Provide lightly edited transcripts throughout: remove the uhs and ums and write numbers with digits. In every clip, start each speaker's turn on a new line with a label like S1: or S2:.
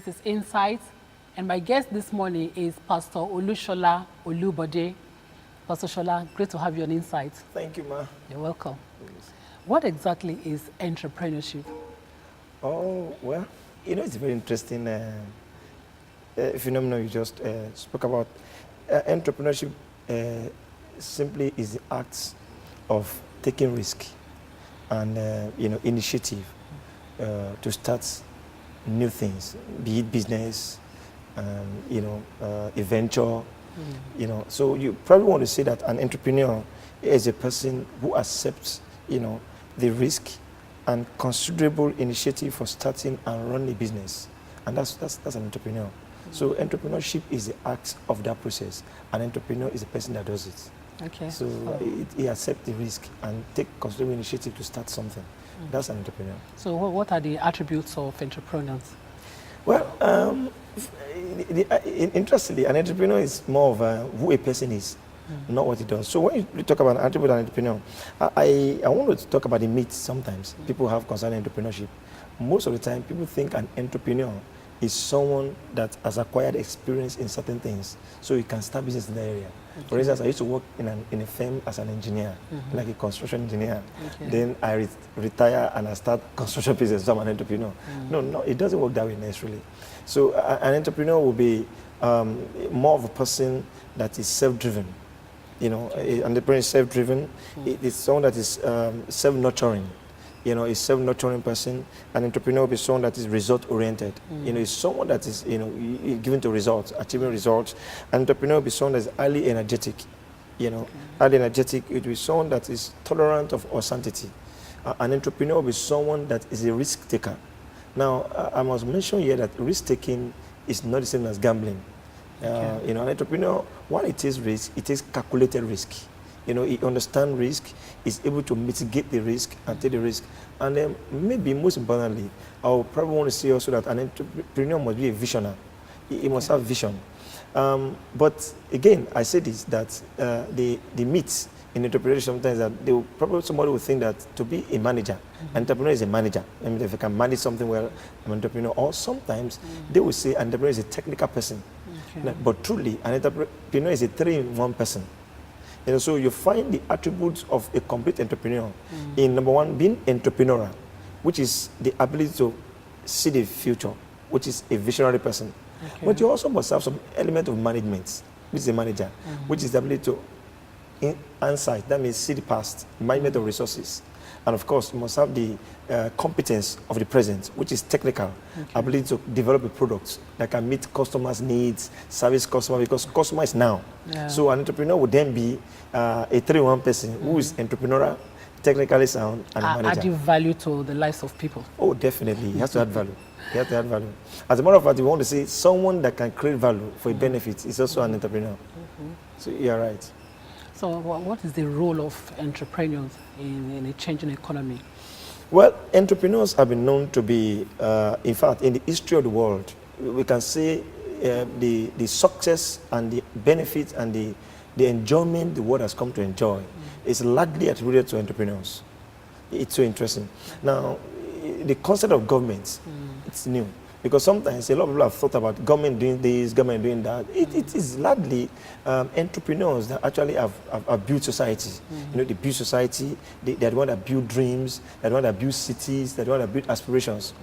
S1: This is Insight, and my guest this morning is Pastor Olushola Olubode. Pastor Shola, great to have you on Insight.
S2: Thank you, Ma.
S1: You're welcome. What exactly is entrepreneurship?
S2: Oh, well, it's a very interesting phenomenon you just spoke about. Entrepreneurship simply is the act of taking risk and, initiative to start new things, be it business, a venture. So you probably want to say that an entrepreneur is a person who accepts, the risk and considerable initiative for starting and running a business, and that's an entrepreneur. So entrepreneurship is the act of that process. An entrepreneur is a person that does it.
S1: Okay.
S2: So he accepts the risk and take considerable initiative to start something. That's an entrepreneur.
S1: So what are the attributes of entrepreneurs?
S2: Well, interestingly, an entrepreneur is more of who a person is, not what he does. So when you talk about an attribute of an entrepreneur, I want to talk about the myths sometimes people have concerning entrepreneurship. Most of the time, people think an entrepreneur is someone that has acquired experience in certain things, so he can start business in that area. Okay. For instance, I used to work in a firm as an engineer, like a construction engineer. Okay. Then I retire and I start construction business, so I'm an entrepreneur. No, it doesn't work that way necessarily. So an entrepreneur will be more of a person that is self-driven. An entrepreneur is self-driven. It's someone that is self-nurturing. A self-nurturing person. An entrepreneur will be someone that is result-oriented. Is someone that is, given to results, achieving results. An entrepreneur will be someone that is highly energetic. Highly energetic. It will be someone that is tolerant of uncertainty. An entrepreneur will be someone that is a risk taker. Now, I must mention here that risk-taking is not the same as gambling. Okay. An entrepreneur, while it is risk, it is calculated risk. He understands risk, is able to mitigate the risk and take the risk. And then maybe most importantly, I would probably want to say also that an entrepreneur must be a visionary. He must have vision. But again, I say this, that the myths in entrepreneurship sometimes that somebody will think that to be a manager, an entrepreneur is a manager. I mean, if I can manage something well, I'm an entrepreneur. Or sometimes they will say an entrepreneur is a technical person. Okay. But truly, an entrepreneur is a 3-in-1 person. So you find the attributes of a complete entrepreneur in, number one, being entrepreneurial, which is the ability to see the future, which is a visionary person. Okay. But you also must have some element of management, which is a manager, which is the ability to insight, that means see the past, management of resources. And of course, you must have the competence of the present, which is technical, ability to develop a product that can meet customers' needs, service customers, because customer is now. Yeah. So an entrepreneur would then be a 3-in-1 person who is entrepreneurial, technically sound, and a manager.
S1: Adding value to the lives of people.
S2: Oh, definitely. He has to add value. He has to add value. As a matter of fact, we want to say someone that can create value for a benefit is also an entrepreneur. So you're right.
S1: So what is the role of entrepreneurs in a changing economy?
S2: Well, entrepreneurs have been known to be, in fact, in the history of the world, we can say the success and the benefit and the enjoyment the world has come to enjoy is largely attributed to entrepreneurs. It's so interesting. Now, the concept of government, it's new. Because sometimes a lot of people have thought about government doing this, government doing that. It is largely entrepreneurs that actually have built society. They build society, they're the one that build dreams, they're the one that build cities, they're the one that build aspirations.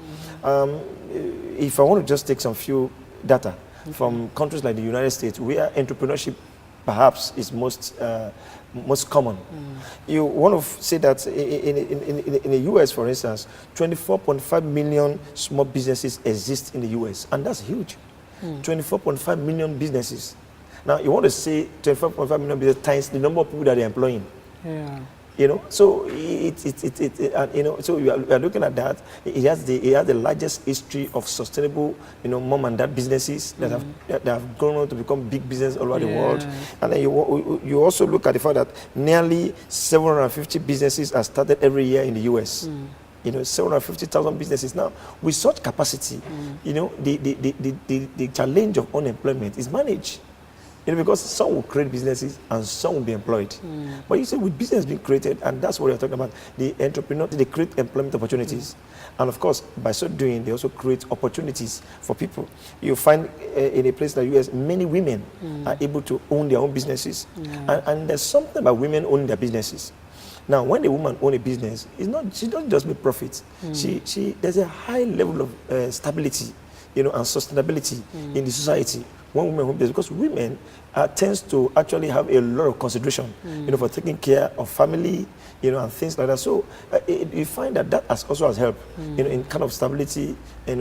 S2: If I want to just take some few data from countries like the United States, where entrepreneurship perhaps is most common. You want to say that in the US, for instance, 24.5 million small businesses exist in the US, and that's huge. 24.5 million businesses. Now, you want to say 24.5 million businesses times the number of people that they're employing. Yeah. So so we are looking at that. It has the largest history of sustainable, mom and dad businesses that have grown on to become big business all over the world. And then you also look at the fact that nearly 750 businesses are started every year in the US. 750,000 businesses. Now, with such capacity, the challenge of unemployment is managed. because some will create businesses and some will be employed. But you see, with business being created, and that's what you're talking about, the entrepreneur, they create employment opportunities. And of course, by so doing, they also create opportunities for people. You find in a place like the US, many women are able to own their own businesses. And there's something about women owning their businesses. Now, when a woman owns a business, she doesn't just make profits. There's a high level of stability, and sustainability in the society when women own business, because women tends to actually have a lot of consideration, for taking care of family, and things like that. So you find that also has helped, in kind of stability,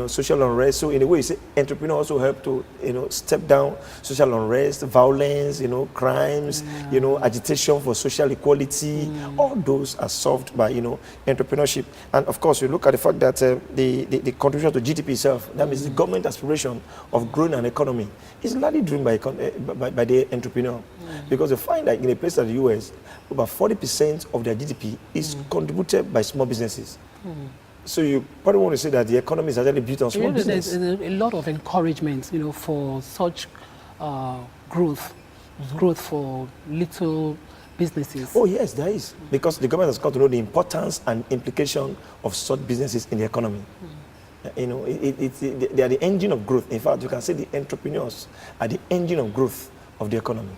S2: social unrest. So in a way, you say entrepreneur also help to, step down social unrest, violence, crimes, agitation for social equality. All those are solved by, entrepreneurship. And of course, you look at the fact that the contribution to GDP itself, that means the government aspiration of growing an economy, is largely driven by the entrepreneur. Because you find that in a place like the US, about 40% of their GDP is contributed by small businesses. So you probably want to say that the economy is actually built on small business.
S1: There's a lot of encouragement, for such growth for little businesses.
S2: Oh yes, there is. Because the government has come to know the importance and implication of such businesses in the economy. They are the engine of growth. In fact, you can say the entrepreneurs are the engine of growth of the economy.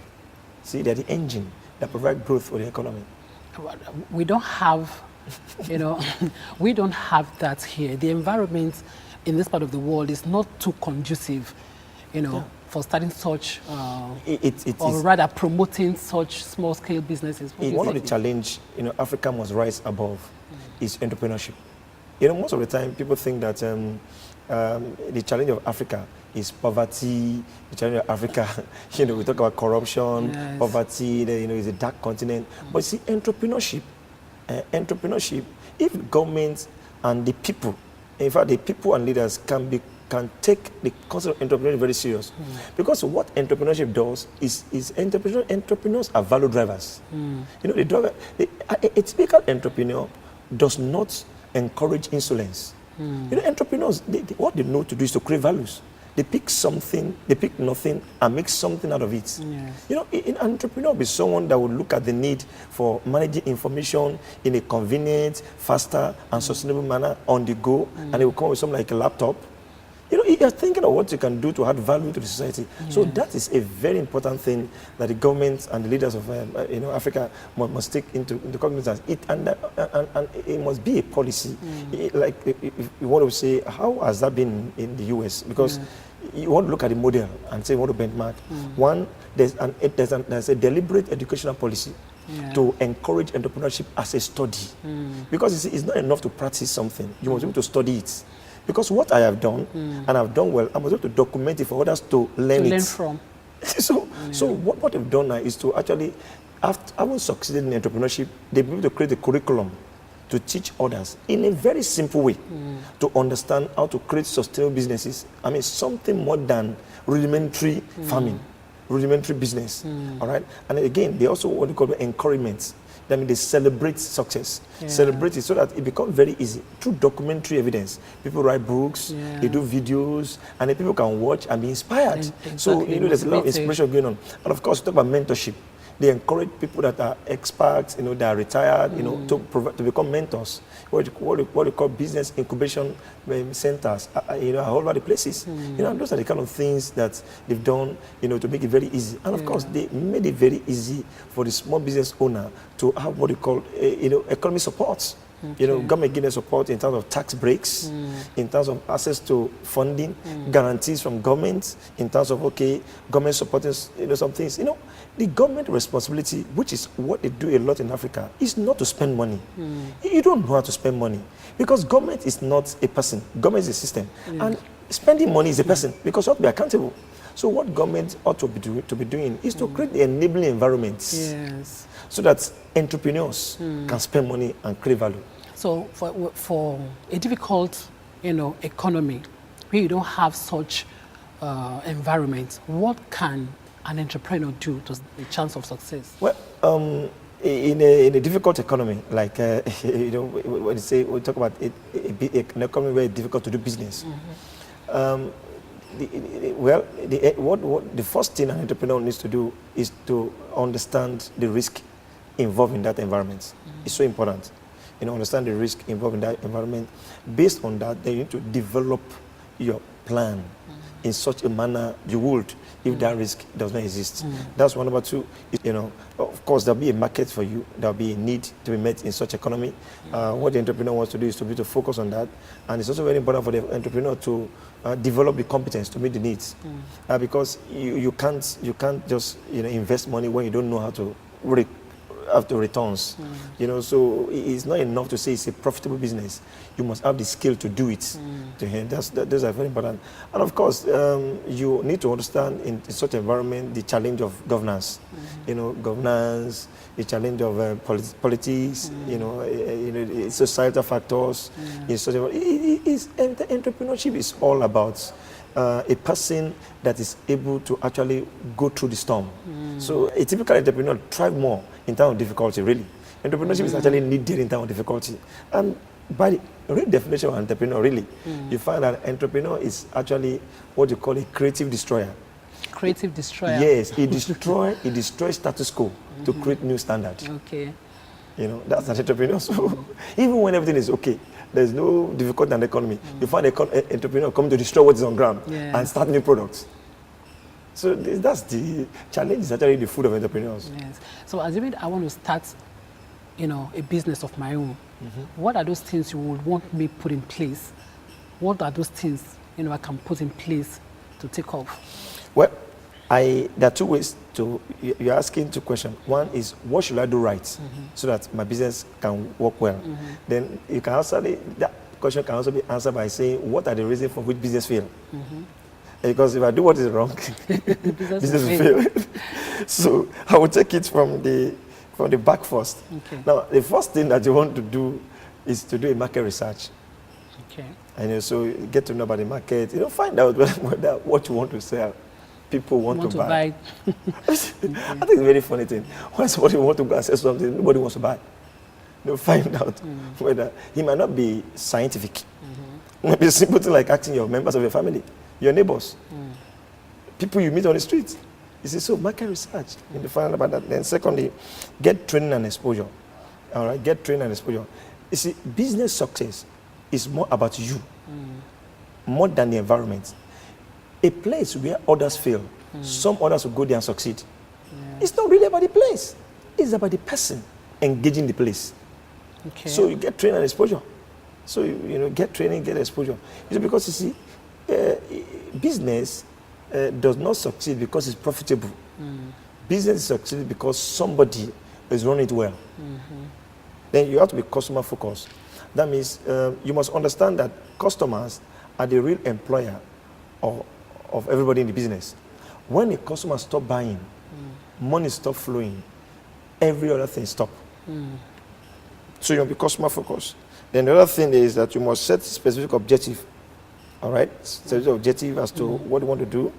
S2: See, they're the engine that provide growth for the economy.
S1: We don't have, we don't have that here. The environment in this part of the world is not too conducive, for starting such, or rather promoting such small-scale businesses.
S2: One of the challenge, Africa must rise above is entrepreneurship. Most of the time, people think that the challenge of Africa is poverty. The challenge of Africa, we talk about corruption, poverty. Is a dark continent. But see, entrepreneurship, if governments and the people, in fact, the people and leaders can take the concept of entrepreneurship very serious. Because what entrepreneurship does is entrepreneurs are value drivers. A typical entrepreneur does not encourage insolence. Entrepreneurs, what they know to do is to create values. They pick something, they pick nothing, and make something out of it. An entrepreneur will be someone that will look at the need for managing information in a convenient, faster, and sustainable manner on the go, and they will come with something like a laptop. You're thinking of what you can do to add value to the society. So that is a very important thing that the government and the leaders of Africa must take into cognizance. And it must be a policy. Like if you want to say, how has that been in the US? Because you want to look at the model and say you want to benchmark. One, there's a deliberate educational policy to encourage entrepreneurship as a study. Because it's not enough to practice something. You must be able to study it. Because what I have done, and I've done well, I'm able to document it for others to learn
S1: from.
S2: So what they've done now is to actually, after having succeeded in entrepreneurship, they've been able to create a curriculum to teach others in a very simple way to understand how to create sustainable businesses. I mean, something more than rudimentary farming, rudimentary business. All right? And again, they also what we call encouragement. I mean, they celebrate success. Celebrate it so that it becomes very easy. Through documentary evidence, people write books, they do videos, and then people can watch and be inspired. Exactly. So, there's a lot of inspiration going on. And of course, talk about mentorship. They encourage people that are experts, that are retired, to become mentors. What you call business incubation centers, all over the places. Those are the kind of things that they've done, to make it very easy. And of course, they made it very easy for the small business owner to have what you call, economic support. Government giving support in terms of tax breaks, in terms of access to funding, guarantees from government, in terms of, government supporting, some things. The government responsibility, which is what they do a lot in Africa, is not to spend money. You don't know how to spend money because government is not a person. Government is a system. And spending money is a person because you have to be accountable. So what government ought to be doing is to create the enabling environments so that entrepreneurs can spend money and create value.
S1: So for a difficult, economy, where you don't have such environment, what can an entrepreneur do to a chance of success?
S2: Well, in a difficult economy, like when we talk about an economy where it's difficult to do business, what the first thing an entrepreneur needs to do is to understand the risk involved in that environment. It's so important. Understand the risk involved in that environment. Based on that, then you need to develop your plan in such a manner you would if that risk does not exist. That's one. Number two, of course, there'll be a market for you. There'll be a need to be met in such economy. What the entrepreneur wants to do is to be to focus on that. And it's also very important for the entrepreneur to develop the competence to meet the needs. Because you can't just invest money when you don't know how to have the returns. So it's not enough to say it's a profitable business. You must have the skill to do it. Those are very important. And of course, you need to understand in such environment the challenge of governance. Governance, the challenge of politics, societal factors. In such entrepreneurship is all about a person that is able to actually go through the storm. So a typical entrepreneur thrives more in terms of difficulty, really. Entrepreneurship is actually needed in terms of difficulty. And by the real definition of entrepreneur, really, you find that entrepreneur is actually what you call a creative destroyer.
S1: Creative destroyer?
S2: Yes, he destroys status quo to create new standards.
S1: Okay.
S2: That's an entrepreneur. So even when everything is okay, there's no difficulty in the economy, you find an entrepreneur coming to destroy what is on ground and start new products. So that's the challenge, is actually the food of entrepreneurs. Yes.
S1: So assuming I want to start, a business of my own, what are those things you would want me put in place? What are those things, I can put in place to take off?
S2: Well, there are two ways you're asking two questions. One is, what should I do right so that my business can work well? Then you can answer that question can also be answered by saying, what are the reasons for which business fail? Because if I do what is wrong, business will fail. So I will take it from the back first. Okay. Now, the first thing that you want to do is to do a market research.
S1: Okay.
S2: And so get to know about the market. Find out whether what you want to sell, people want to buy. I think it's a very funny thing. When somebody wants to go and sell something, nobody wants to buy. They'll find out whether he might not be scientific. It might be a simple thing like asking your members of your family, your neighbors, people you meet on the street. You see, so market research, you find out about that. Then secondly, get training and exposure. All right, get training and exposure. You see, business success is more about you, more than the environment. A place where others fail, some others will go there and succeed. It's not really about the place. It's about the person engaging the place. Okay. So you get training and exposure. So get training, get exposure. It's because you see, business does not succeed because it's profitable. Business succeeds because somebody is running it well. Then you have to be customer focused. That means you must understand that customers are the real employer of everybody in the business. When a customer stops buying, money stops flowing, every other thing stops. So you must be customer focused. Then the other thing is that you must set specific objective. All right, specific objective as to what you want to do,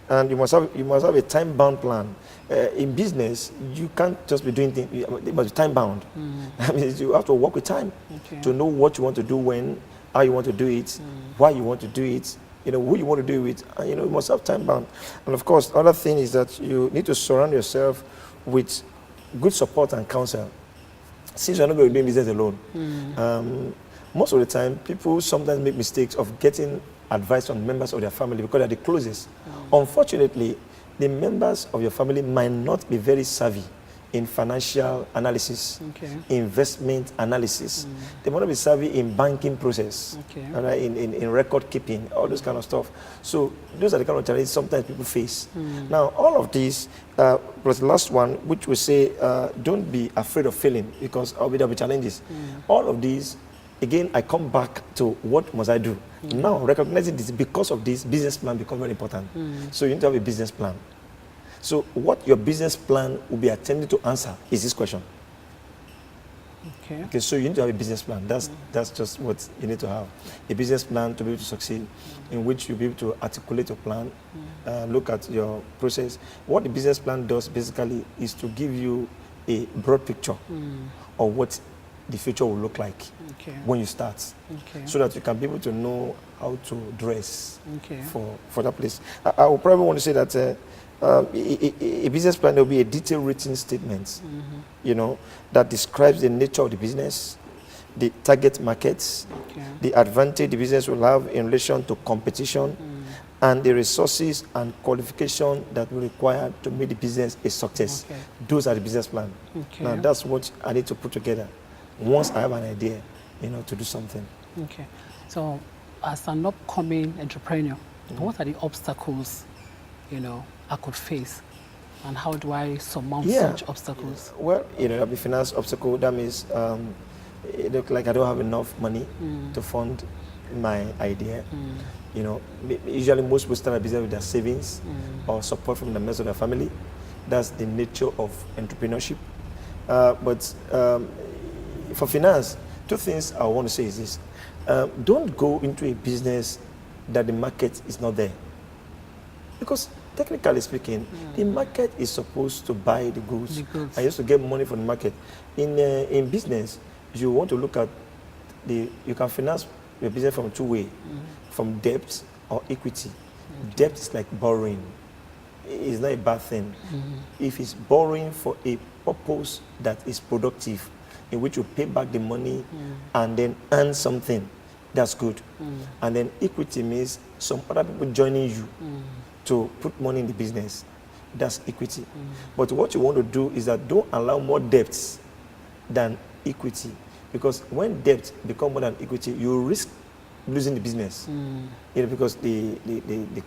S2: and you must have a time-bound plan. In business, you can't just be doing things. It must be time-bound. That means you have to work with time to know what you want to do, when, how you want to do it, why you want to do it, who you want to do it with, and you must have time-bound. And of course, the other thing is that you need to surround yourself with good support and counsel. Since you're not going to do business alone, most of the time, people sometimes make mistakes of getting advice from members of their family because they're the closest. Unfortunately, the members of your family might not be very savvy in financial analysis, investment analysis. They might not be savvy in banking process, right? in record keeping, all those kind of stuff. So those are the kind of challenges sometimes people face. Now, all of these, plus the last one, which we say, don't be afraid of failing because there'll be challenges. All of these, again, I come back to what must I do? Now, recognizing this, because of this, business plan becomes very important. So you need to have a business plan. So what your business plan will be attempting to answer is this question. Okay, so you need to have a business plan. That's just what you need to have. A business plan to be able to succeed, in which you'll be able to articulate your plan, look at your process. What the business plan does basically is to give you a broad picture of what the future will look like when you start, so that you can be able to know how to dress for that place. I would probably want to say that a business plan will be a detailed written statement, you know, that describes the nature of the business, the target markets, the advantage the business will have in relation to competition, and the resources and qualification that will require to make the business a success. Those are the business plan. Now that's what I need to put together once I have an idea, you know, to do something.
S1: Okay. So as an upcoming entrepreneur, what are the obstacles, you know, I could face, and how do I surmount such obstacles?
S2: Well, you know, the finance obstacle, that means it look like I don't have enough money to fund my idea. You know, usually most people start a business with their savings or support from the members of their family. That's the nature of entrepreneurship. But for finance, two things I want to say is this. Don't go into a business that the market is not there. Because technically speaking, the market is supposed to buy the goods. I used to get money from the market. In business, you want to look at you can finance your business from two ways, from debt or equity. Debt is like borrowing. It's not a bad thing. If it's borrowing for a purpose that is productive, in which you pay back the money and then earn something, that's good. And then equity means some other people joining you to put money in the business. That's equity. But what you want to do is that don't allow more debts than equity, because when debt becomes more than equity, you risk losing the business. You know, because the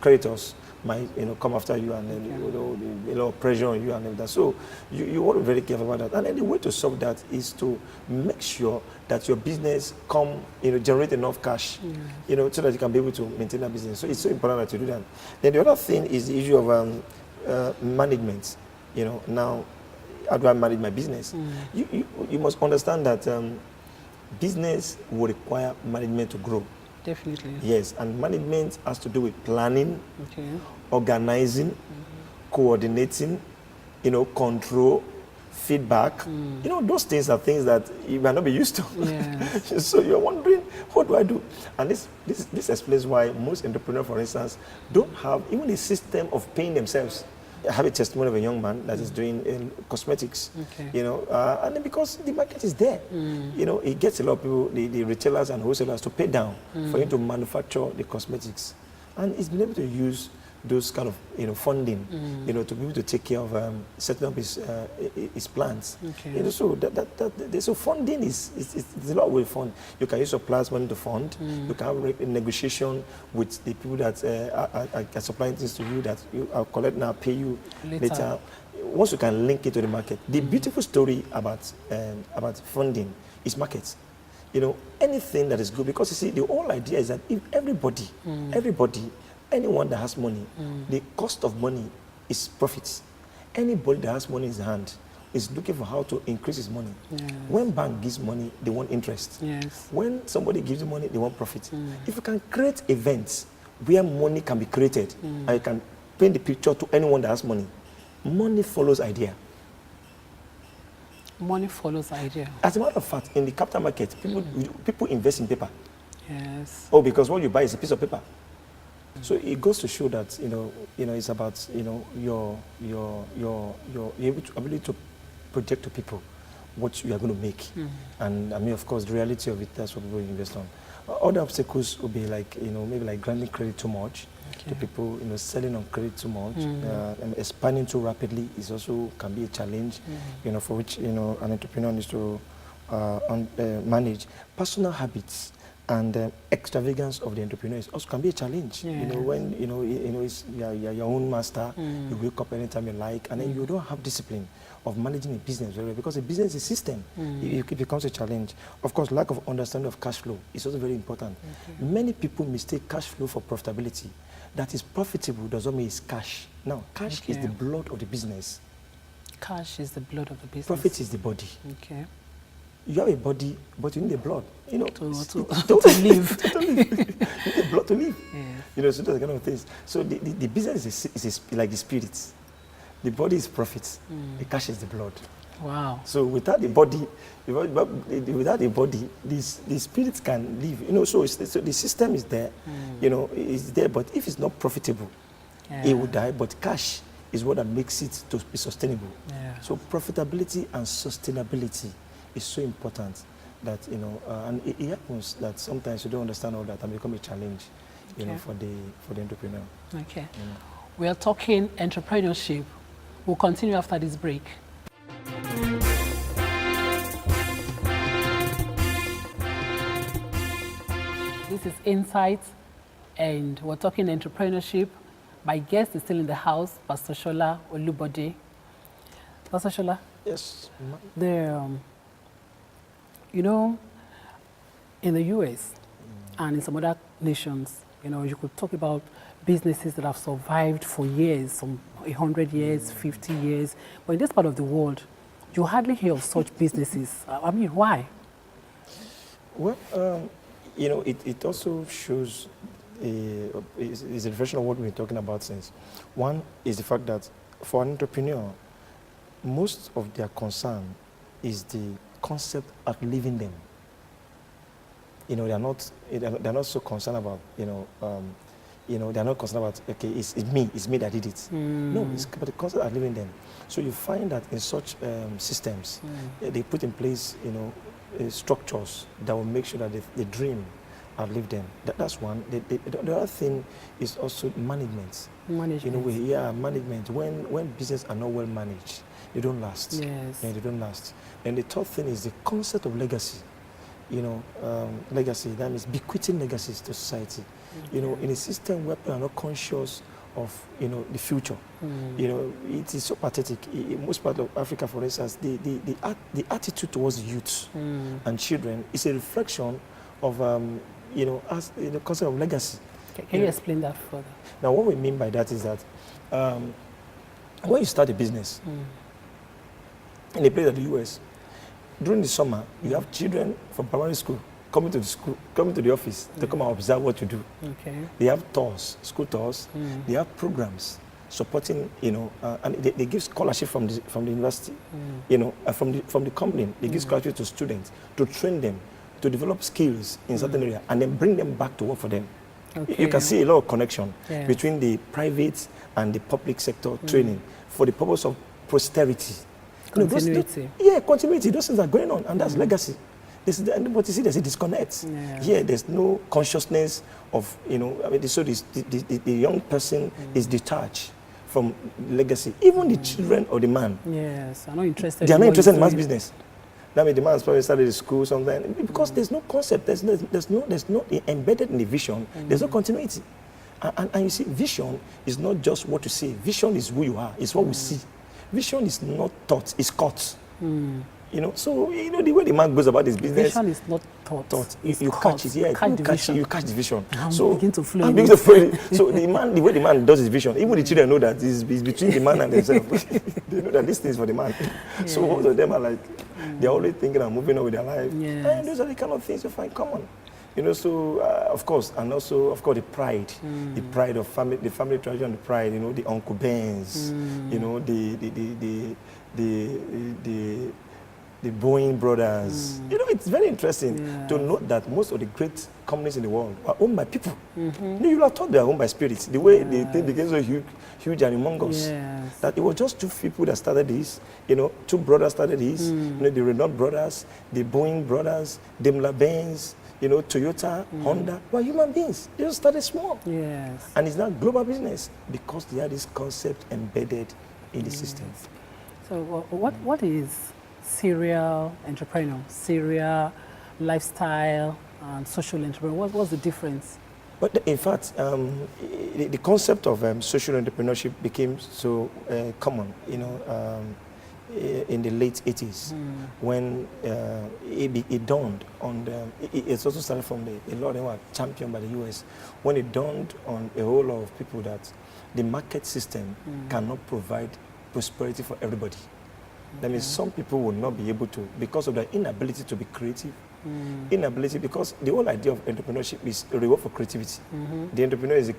S2: creditors might, you know, come after you, and then you know, pressure on you and everything. So you want to be very careful about that. And then the way to solve that is to make sure that your business generate enough cash, you know, so that you can be able to maintain that business. So it's so important that you do that. Then the other thing is the issue of management. You know, now how do I manage my business? You must understand that business will require management to grow.
S1: Definitely.
S2: Yes, and management has to do with planning, organizing, coordinating, you know, control, feedback. You know, those things are things that you might not be used to. Yes. So you're wondering, what do I do? And this explains why most entrepreneurs, for instance, don't have even a system of paying themselves. I have a testimony of a young man that is doing cosmetics, you know, and then because the market is there, you know, it gets a lot of people, the retailers and wholesalers, to pay down for him to manufacture the cosmetics. And he's been able to use those kind of, you know, funding, you know, to be able to take care of setting up his plants. You know, so so funding is a lot of fund. You can use your plants money to fund. You can have a negotiation with the people that are supplying things to you, that I'll collect now, pay you later. Once you can link it to the market. The beautiful story about funding is markets. You know, anything that is good, because you see, the whole idea is that if everybody, anyone that has money, the cost of money is profits. Anybody that has money in his hand is looking for how to increase his money. When bank gives money, they want interest. When somebody gives you money, they want profit. If you can create events where money can be created, and you can paint the picture to anyone that has money, money follows idea.
S1: Money follows idea. As
S2: a matter of fact, in the capital market, people invest in paper.
S1: Yes.
S2: Oh, because what you buy is a piece of paper. So it goes to show that you know it's about your ability to project to people what you are going to make, and I mean, of course, the reality of it, that's what people invest on. Other obstacles would be like maybe like granting credit too much to people, selling on credit too much, and expanding too rapidly is also can be a challenge, for which an entrepreneur needs to manage. Personal habits and extravagance of the entrepreneurs also can be a challenge. When it's you're your own master, you wake up anytime you like, and then you don't have discipline of managing a business very well, because a business is a system. It becomes a challenge. Of course, lack of understanding of cash flow is also very important. Many people mistake cash flow for profitability. That is profitable does not mean it's cash. Now, cash is the blood of the business.
S1: Cash is the blood of the business.
S2: Profit is the body.
S1: Okay.
S2: You have a body, but you need the blood.
S1: To live.
S2: To live. You need the blood to live.
S1: Yes.
S2: So those kind of things. So the business is like the spirits. The body is profit. The cash is the blood.
S1: Wow.
S2: So without the body, without the body, the spirit can live. You know, so the system is there. You know, it's there. But if it's not profitable, it will die. But cash is what that makes it to be sustainable.
S1: Yeah.
S2: So profitability and sustainability is so important that, you know, and it happens that sometimes you don't understand all that and become a challenge, you know, for the entrepreneur.
S1: Okay.
S2: You know.
S1: We are talking entrepreneurship. We'll continue after this break. This is Insights, and we're talking entrepreneurship. My guest is still in the house, Pastor Shola Olubode. Pastor Shola?
S2: Yes.
S1: You know, in the US and in some other nations, you know, you could talk about businesses that have survived for years, some 100 years, 50 years. But in this part of the world, you hardly hear of such businesses. I mean, why?
S2: Well, you know, it also shows is a reflection of what we've been talking about since. One is the fact that for an entrepreneur, most of their concern is the concept of living them. You know, they're not so concerned about, you know, they're not concerned about, okay, it's me that did it. No, it's about the concept of living them. So you find that in such systems, they put in place, you know, structures that will make sure that the dream outlive them. That's one. The other thing is also management.
S1: Management.
S2: You know, management. When business are not well managed, they don't last.
S1: Yes.
S2: Yeah, they don't last. And the third thing is the concept of legacy. You know, legacy, that means bequeathing legacies to society. Okay. You know, in a system where people are not conscious of, you know, the future. You know, it is so pathetic. In most part of Africa, for instance, the attitude towards youth and children is a reflection of, you know, as the concept of legacy.
S1: Can you explain that further?
S2: Now, what we mean by that is that when you start a business in a place like the US, during the summer, you have children from primary school coming to the office to come and observe what you do. Okay. They have tours, school tours. They have programs supporting, you know, and they give scholarship from the university, you know, from the company. They give scholarship to students to train them to develop skills in certain area and then bring them back to work for them. Okay. You can see a lot of connection between the private and the public sector training for the purpose of posterity.
S1: Continuity.
S2: Continuity. Those things are going on, and that's legacy. But you see, there's a disconnect. Here, there's no consciousness of, you know, I mean, so the young person is detached from legacy. Even the children or the man.
S1: Yes, are not interested.
S2: They are not interested in man's business. That means the man has probably started a school something because there's no concept. There's no embedded in the vision. There's no continuity. And you see, vision is not just what you see. Vision is who you are. It's what we see. Vision is not thought, it's caught. You know, so you know the way the man goes about his business.
S1: Vision is not thought.
S2: You catch it, you catch the vision.
S1: So begin to flow.
S2: So the way the man does his vision, even the children know that it's between the man and themselves. They know that this thing is for the man. Yes. So most of them are like, they're always thinking and moving on with their life. Yes. And those are the kind of things you find common. You know, so of course, and also of course the pride of family, the family tradition, the pride. You know, the Uncle Bens. You know, the Boeing brothers. You know, it's very interesting to note that most of the great companies in the world are owned by people. You know, you are taught they are owned by spirits. The way the thing became so huge and humongous, that it was just two people that started this. You know, two brothers started this. You know, the Renault brothers, the Boeing brothers, Daimler Benz. You know, Toyota, Honda, were human beings. They just started small. Yes. And it's now global business because they had this concept embedded in the system.
S1: So what is serial entrepreneur, serial lifestyle and social entrepreneur? What's the difference?
S2: But in fact, the concept of social entrepreneurship became so common, you know, in the late 80s when it dawned on them. It's also started from a lot of them were championed by the US, when it dawned on a whole lot of people that the market system cannot provide prosperity for everybody. That means some people will not be able to, because of their inability to be creative, inability, because the whole idea of entrepreneurship is a reward for creativity. The entrepreneur is a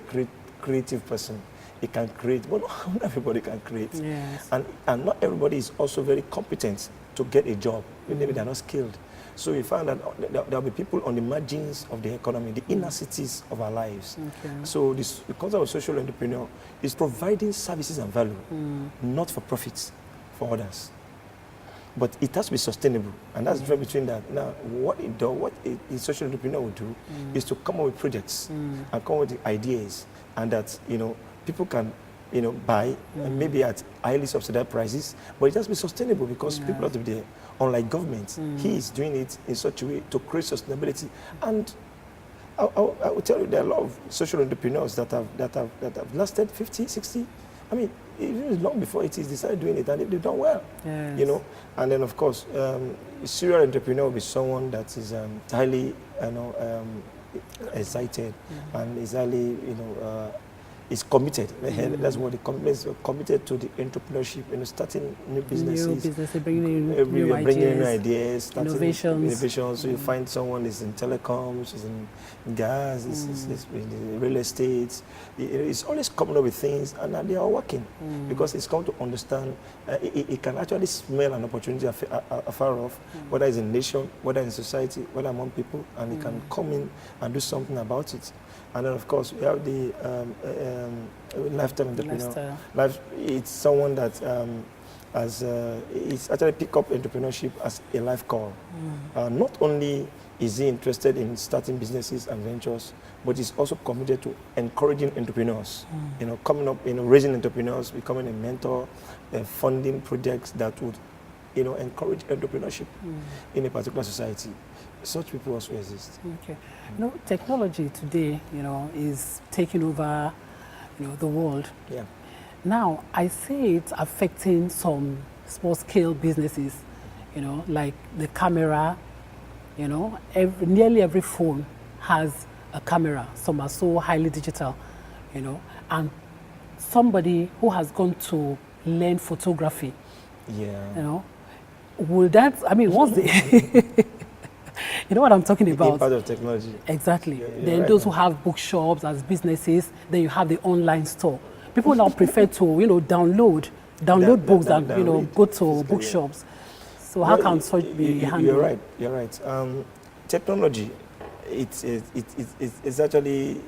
S2: creative person. it can create, but not everybody can create.
S1: Yes.
S2: And not everybody is also very competent to get a job. Maybe they're not skilled. So we found that there'll be people on the margins of the economy, the inner cities of our lives.
S1: Okay.
S2: So the concept of social entrepreneur is providing services and value, not for profits for others. But it has to be sustainable, and that's the difference between that. Now, what a social entrepreneur will do is to come up with projects and come up with ideas, and that people can buy maybe at highly subsidized prices, but it has to be sustainable because people have to be there. Unlike government, he is doing it in such a way to create sustainability. And I will tell you, there are a lot of social entrepreneurs that have lasted 50, 60. I mean, even long before it is, they started doing it and they've done well.
S1: Yes.
S2: And then of course, a serial entrepreneur will be someone that is highly, excited and is highly, is committed. That's what the commitment is, committed to the entrepreneurship, starting new businesses.
S1: Bringing in new
S2: ideas, starting
S1: innovations.
S2: So you find someone is in telecoms, is in gas, is in real estate. It's always coming up with things, and they are working because it's come to understand. It can actually smell an opportunity afar off, whether it's in nation, whether in society, whether among people, and it can come in and do something about it. And then, of course, we have the lifetime entrepreneur. It's someone that it's actually pick up entrepreneurship as a life call. Not only is he interested in starting businesses and ventures, but he's also committed to encouraging entrepreneurs. Coming up, raising entrepreneurs, becoming a mentor, funding projects that would, encourage entrepreneurship in a particular society. Such people also exist.
S1: Okay. Technology today, is taking over, the world. Yeah. Now, I see it affecting some small-scale businesses, like the camera. Nearly every phone has a camera. Some are so highly digital, and somebody who has gone to learn photography. Yeah. Will that? I mean, what's the? You know what I'm talking about?
S2: The impact of technology.
S1: Exactly. Then right, those who have bookshops as businesses, then you have the online store. People now prefer to, download books than, go to bookshops. So how can such be handled?
S2: You're right. Technology, it's actually,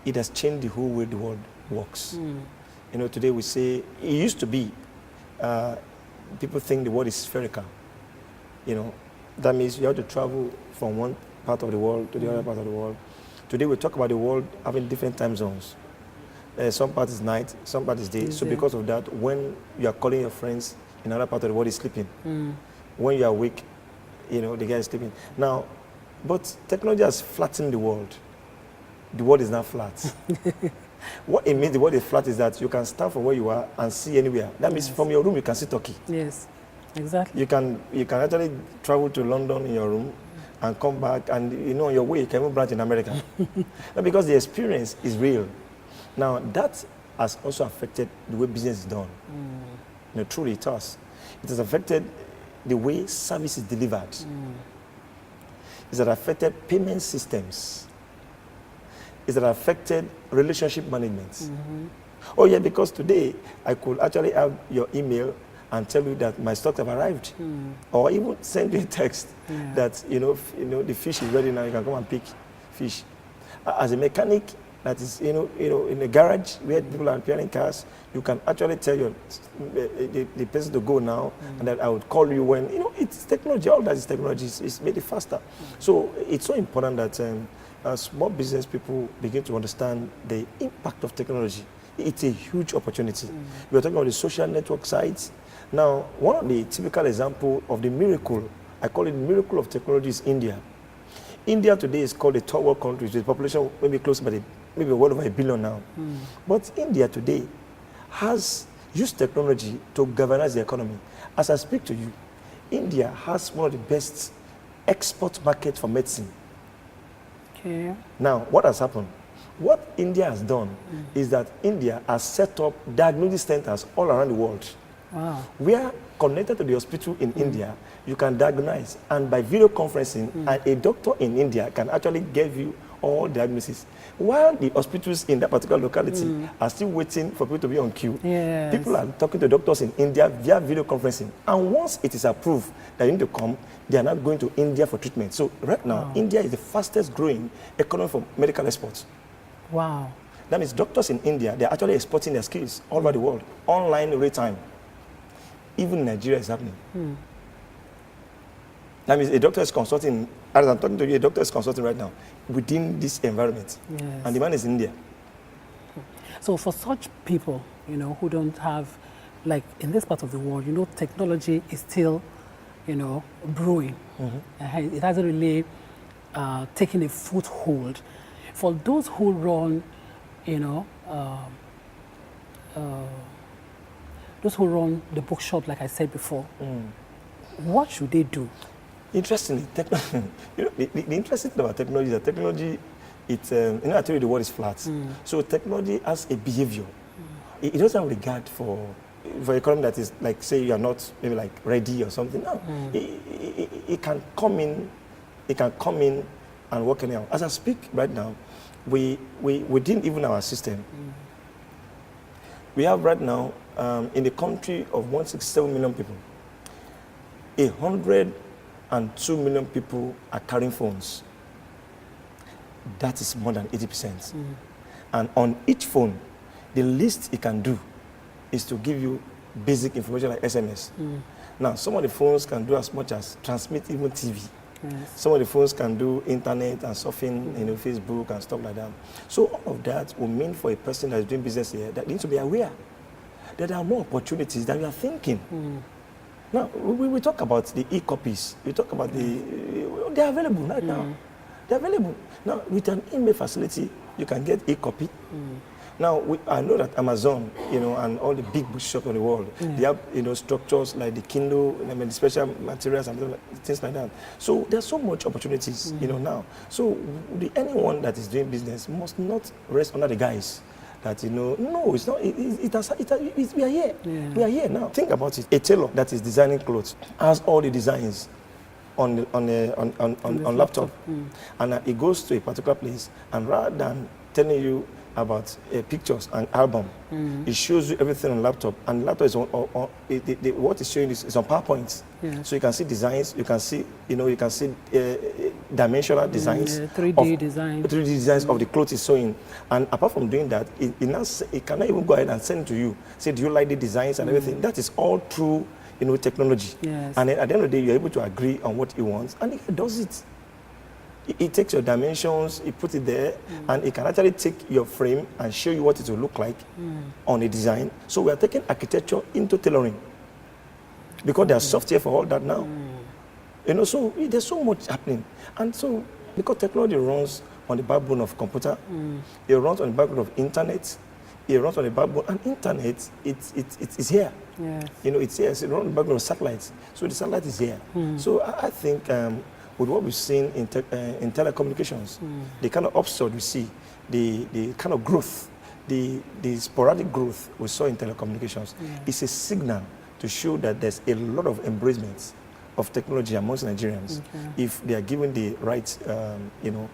S2: it has changed the whole way the world works. Today we say, it used to be, people think the world is spherical. That means you have to travel from one part of the world to the other part of the world. Today we talk about the world having different time zones. Some part is night, some part is day. So because of that, when you are calling your friends in another part of the world, is sleeping. When you are awake, the guy is sleeping. Now, but technology has flattened the world. The world is not flat. What it means the world is flat is that you can start from where you are and see anywhere. That means from your room you can see Turkey.
S1: Yes. Exactly.
S2: You can actually travel to London in your room and come back, and on your way you can even branch in America. Because the experience is real. Now that has also affected the way business is done. Truly it has. It has affected the way service is delivered. It has affected payment systems. It has affected relationship management. Oh yeah, because today I could actually have your email and tell you that my stocks have arrived, or even send you a text that the fish is ready now. You can come and pick fish. As a mechanic that is in a garage where people are repairing cars, you can actually tell the person to go now, and that I would call you when it's technology. All that is technology. It's made it faster. So it's so important that small business people begin to understand the impact of technology. It's a huge opportunity. We're talking about the social network sites. Now, one of the typical examples of the miracle, I call it the miracle of technology, is India. India today is called a third world country with a population maybe close to maybe well over 1 billion now. But India today has used technology to galvanize the economy. As I speak to you, India has one of the best export markets for medicine. Okay. Now, what has happened? What India has done is that India has set up diagnostic centers all around the world. Wow. Where connected to the hospital in India, you can diagnose. And by video conferencing, a doctor in India can actually give you all diagnosis. While the hospitals in that particular locality are still waiting for people to be on queue,
S1: Yes.
S2: people are talking to doctors in India via video conferencing. And once it is approved that you need to come, they are not going to India for treatment. So right now, India is the fastest growing economy for medical exports.
S1: Wow.
S2: That means doctors in India, they're actually exporting their skills all over the world, online, real time. Even in Nigeria is happening. That means a doctor is consulting, as I'm talking to you, a doctor is consulting right now within this environment.
S1: Yes.
S2: And the man is in India.
S1: So for such people, you know, who don't have, like in this part of the world, you know, technology is still, you know, brewing. It hasn't really taken a foothold. For those who run, you know, those who run the bookshop, like I said before, what should they do?
S2: Interestingly, you know, the interesting thing about technology is that technology, it's, you know, I tell you the word is flat. So technology has a behavior. It doesn't have regard for a economy that is like, say, you are not maybe like ready or something. No, it can come in, and work anyhow. As I speak right now, within even our system, we have right now, in the country of 167 million people, 102 million people are carrying phones. That is more than 80%. And on each phone, the least it can do is to give you basic information like SMS. Now, some of the phones can do as much as transmit even TV.
S1: Yes.
S2: Some of the phones can do internet and surfing, you know, Facebook and stuff like that. So all of that will mean for a person that is doing business here that needs to be aware that there are more opportunities than you are thinking. Now, we talk about the e-copies. We talk about they're available right now. They're available. Now, with an email facility, you can get e-copy. Now, I know that Amazon, you know, and all the big bookshops in the world, they have, you know, structures like the Kindle, I mean, the special materials and things like that. So there's so much opportunities, you know, now. So anyone that is doing business must not rest under the guise that, you know, no, it's not. We are here.
S1: Yeah.
S2: We are here now. Think about it. A tailor that is designing clothes has all the designs on laptop, and he goes to a particular place, and rather than telling you about pictures and album, it shows you everything on laptop, and laptop is on what it's showing is on PowerPoint. So you can see designs, you can see, you know, you can see dimensional designs,
S1: 3D designs.
S2: 3D designs of the clothes it's showing. And apart from doing that, it cannot even go ahead and send to you, say, do you like the designs and everything? That is all through, you know, technology.
S1: Yes.
S2: And then at the end of the day, you're able to agree on what he wants, and it does it. It takes your dimensions, it puts it there, and it can actually take your frame and show you what it will look like on a design. So we are taking architecture into tailoring, because there's software for all that now. You know, so there's so much happening. And so, because technology runs on the backbone of computer, it runs on the backbone of internet, it runs on the backbone, and internet, it's here.
S1: Yes.
S2: You know, it's here, so it runs on the backbone of satellites. So the satellite is here. So I think, with what we've seen in telecommunications, the kind of upsurge we see, the kind of growth, the sporadic growth we saw in telecommunications, is a signal to show that there's a lot of embracement of technology amongst Nigerians if they are given the right, you know,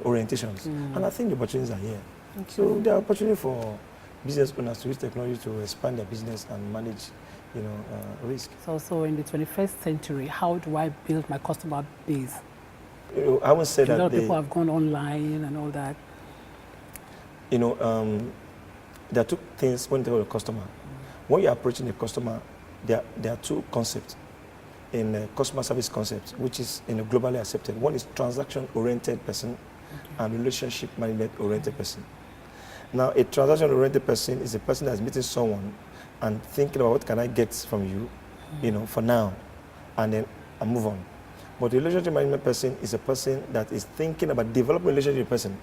S2: orientations. And I think the opportunities are here. So there are opportunities for business owners to use technology to expand their business and manage, you know, risk.
S1: So in the 21st century, how do I build my customer base?
S2: You know, I would say that
S1: a lot of people have gone online and all that.
S2: You know, there are two things when you talk about a customer. When you're approaching a customer, there are two concepts in customer service concept, which is, you know, globally accepted. One is transaction-oriented person and relationship management-oriented person. Now, a transaction-oriented person is a person that's meeting someone and thinking about what can I get from you, you know, for now, and then I move on. But the relationship management person is a person that is thinking about developing a relationship with a person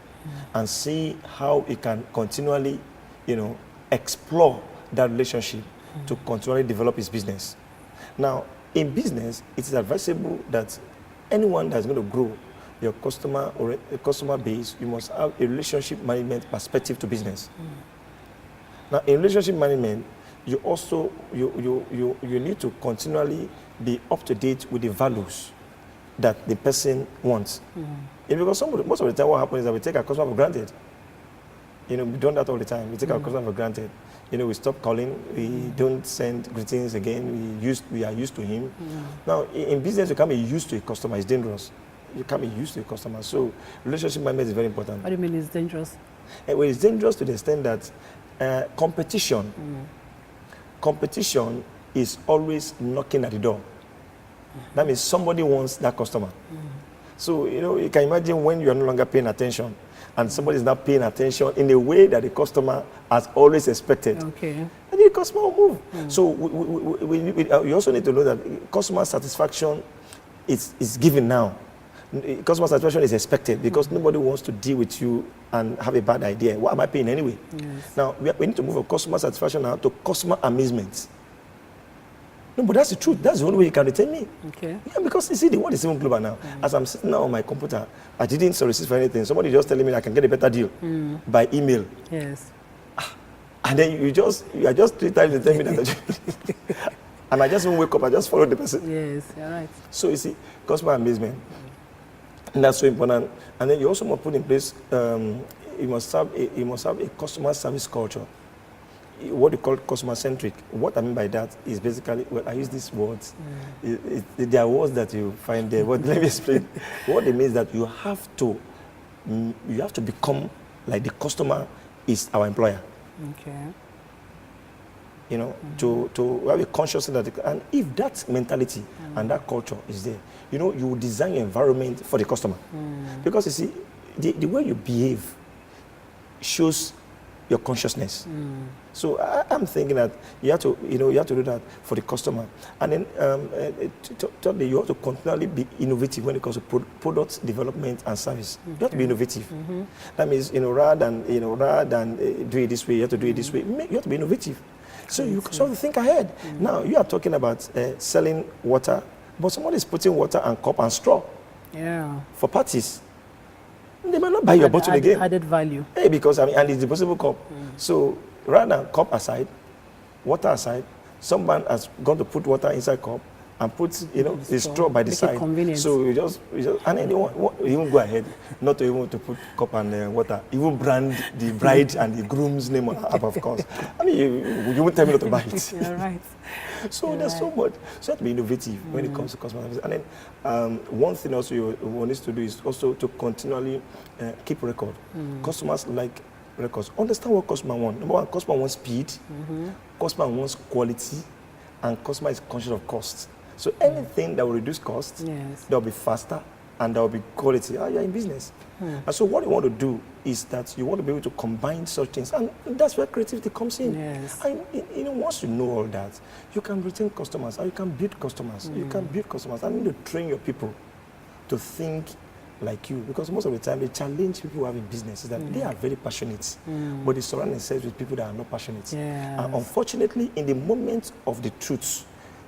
S2: and see how he can continually, you know, explore that relationship to continually develop his business. Now, in business, it is advisable that anyone that's going to grow your customer or a customer base, you must have a relationship management perspective to business. Now, in relationship management, you also, you need to continually be up to date with the values that the person wants. Because most of the time what happens is that we take our customer for granted. You know, we do that all the time. We take our customer for granted. You know, we stop calling, we don't send greetings again, we are used to him. Now, in business, you can't be used to a customer, it's dangerous. You can't be used to a customer. So, relationship management is very important.
S1: What do you mean it's dangerous?
S2: Well, it's dangerous to the extent that competition is always knocking at the door. That means somebody wants that customer. So, you know, you can imagine when you are no longer paying attention and somebody is not paying attention in a way that the customer has always expected.
S1: Okay.
S2: And the customer will move. So you also need to know that customer satisfaction is given now. Customer satisfaction is expected because nobody wants to deal with you and have a bad idea. What am I paying anyway?
S1: Yes.
S2: Now, we need to move from customer satisfaction now to customer amusement. No, but that's the truth. That's the only way you can retain me.
S1: Okay.
S2: Yeah, because you see, the world is even global now. As I'm sitting now on my computer, I didn't solicit for anything. Somebody just telling me I can get a better deal by email.
S1: Yes.
S2: And then you are just 3 times to tell me that. And I just won't wake up, I just follow the person.
S1: Yes, you're right.
S2: So you see, customer amazement. And that's so important. And then you also must put in place, you must have a customer service culture. What you call customer-centric. What I mean by that is basically, well, I use these words. There are words that you find there, but let me explain. What it means is that you have to become like the customer is our employer.
S1: Okay.
S2: You know, to have a consciousness that, and if that mentality and that culture is there, you know, you will design an environment for the customer. Because you see, the way you behave shows your consciousness. So I'm thinking that you have to do that for the customer. And then thirdly, you have to continually be innovative when it comes to product development and service. You have to be innovative. That means, rather than do it this way, you have to do it this way. You have to be innovative. So you sort of think ahead. Now, you are talking about selling water, but somebody is putting water and cup and straw for parties. They might not buy your bottle again.
S1: Added value.
S2: Hey, because, and it's a disposable cup. So rather than cup aside, water aside, someone has gone to put water inside cup and put, the straw by the side. So you just, and then you even go ahead, not to even to put cup and water, even brand the bride and the groom's name up, of course. I mean, you won't tell me not to buy it.
S1: You're right.
S2: So there's so much. So you have to be innovative when it comes to customer service. And then one thing also you need to do is also to continually keep record. Customers like records. Understand what customer wants. Number one, customer wants speed, customer wants quality, and customer is conscious of cost. So anything that will reduce costs, that will be faster, and that will be quality. You're in business. And so what you want to do is that you want to be able to combine such things. And that's where creativity comes in.
S1: Yes.
S2: And once you know all that, you can retain customers, and you can build customers. You can build customers. And you need to train your people to think like you. Because most of the time, the challenge people have in business is that they are very passionate, but they surround themselves with people that are not passionate.
S1: Yes.
S2: And unfortunately, in the moment of the truth,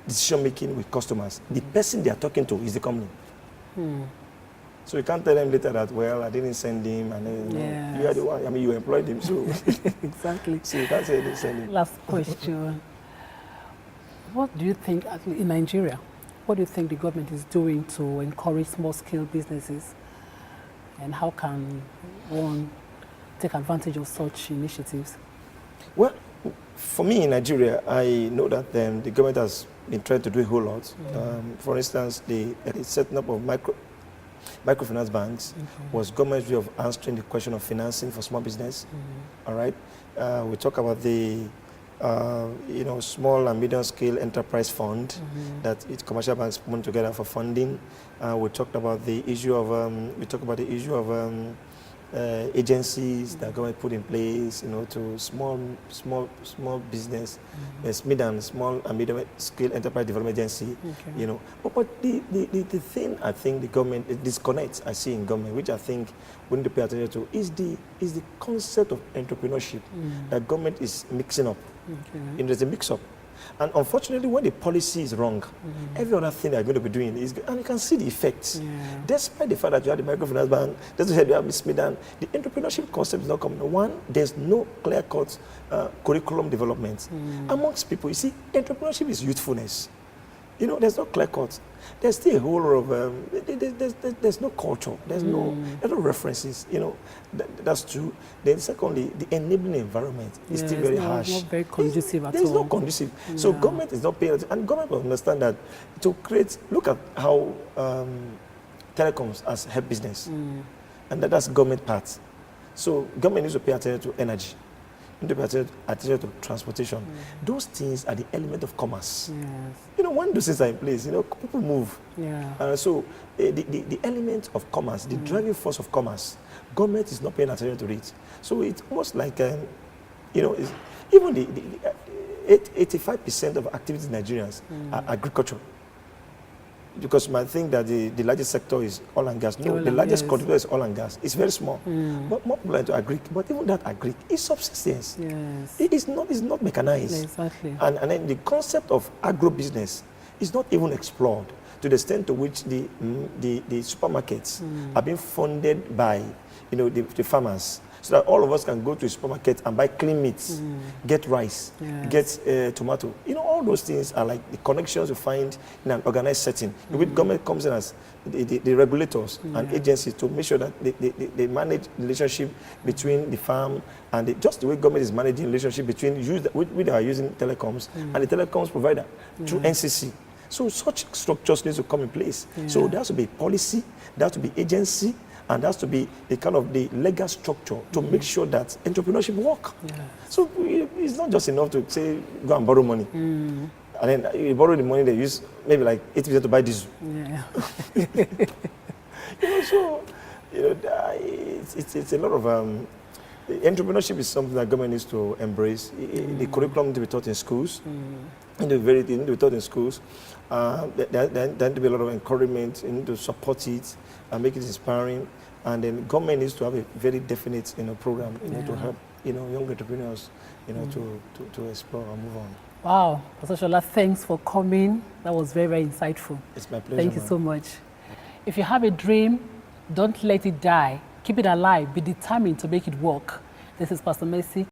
S2: decision-making with customers, the person they are talking to is the company. So you can't tell them later that, well, I didn't send him, and then, you are the one. I mean, you employed him, so
S1: exactly.
S2: So you can't say I didn't send him.
S1: Last question: what do you think in Nigeria? What do you think the government is doing to encourage small-scale businesses, and how can one take advantage of such initiatives?
S2: Well, for me in Nigeria, I know that the government has been trying to do a whole lot. For instance, the setting up of microfinance banks was government's way of answering the question of financing for small business. All right, we talk about the small and medium scale enterprise fund that commercial banks put together for funding. We talked about the issue of agencies that government put in place, to small business, small and medium scale enterprise development agency, But the thing I think the government disconnect I see in government, which I think we need to pay attention to, is the concept of entrepreneurship that government is mixing up. There's a mix-up. And unfortunately, when the policy is wrong, every other thing they're going to be doing is good. And you can see the effects.
S1: Yeah.
S2: Despite the fact that you have the microfinance bank, despite you have Miss Midan, the entrepreneurship concept is not coming. One, there's no clear-cut curriculum development. Amongst people, you see, entrepreneurship is youthfulness. You know, there's no clear cut. There's still a whole lot of, there's no culture. There's no references, you know. That's true. Then secondly, the enabling environment is still very harsh.
S1: It's not very conducive at all.
S2: There's no conducive. So government is not paying attention. And government will understand that to create, look at how telecoms has helped business. And that's government part. So government needs to pay attention to energy. To pay attention to transportation. Those things are the element of commerce.
S1: Yes.
S2: You know, when those things are in place, you know, people move.
S1: Yeah.
S2: So the element of commerce, the driving force of commerce, government is not paying attention to it. So it's almost like, you know, even the 85% of activities in Nigerians are agriculture. Because you might think that the largest sector is oil and gas. No, the largest contributor is oil and gas. It's very small. But more people are into agri. But even that agri is subsistence.
S1: Yes.
S2: It's not mechanized.
S1: Exactly.
S2: And then the concept of agro-business is not even explored to the extent to which the supermarkets are being funded by, you know, the farmers. So that all of us can go to a supermarket and buy clean meats, get rice, get tomato. You know, all those things are like the connections you find in an organized setting, in which government comes in as the regulators and agencies to make sure that they manage the relationship between the farm and just the way government is managing the relationship between we are using telecoms and the telecoms provider through NCC. So such structures need to come in place. So there has to be policy, there has to be agency, and there has to be a kind of the legal structure to make sure that entrepreneurship work. So it's not just enough to say, go and borrow money. And then you borrow the money, they use maybe like 80% to buy diesel.
S1: Yeah.
S2: You know, so, you know, it's a lot of, entrepreneurship is something that government needs to embrace. The curriculum needs to be taught in schools. Need to be taught in schools. There need to be a lot of encouragement. You need to support it and make it inspiring. And then government needs to have a very definite, you know, program, you know, to help, you know, young entrepreneurs, you know, to explore and move on.
S1: Wow, Pastor Shola, thanks for coming. That was very, very insightful.
S2: It's my pleasure.
S1: Thank you so much. If you have a dream, don't let it die. Keep it alive. Be determined to make it work. This is Pastor Mercy.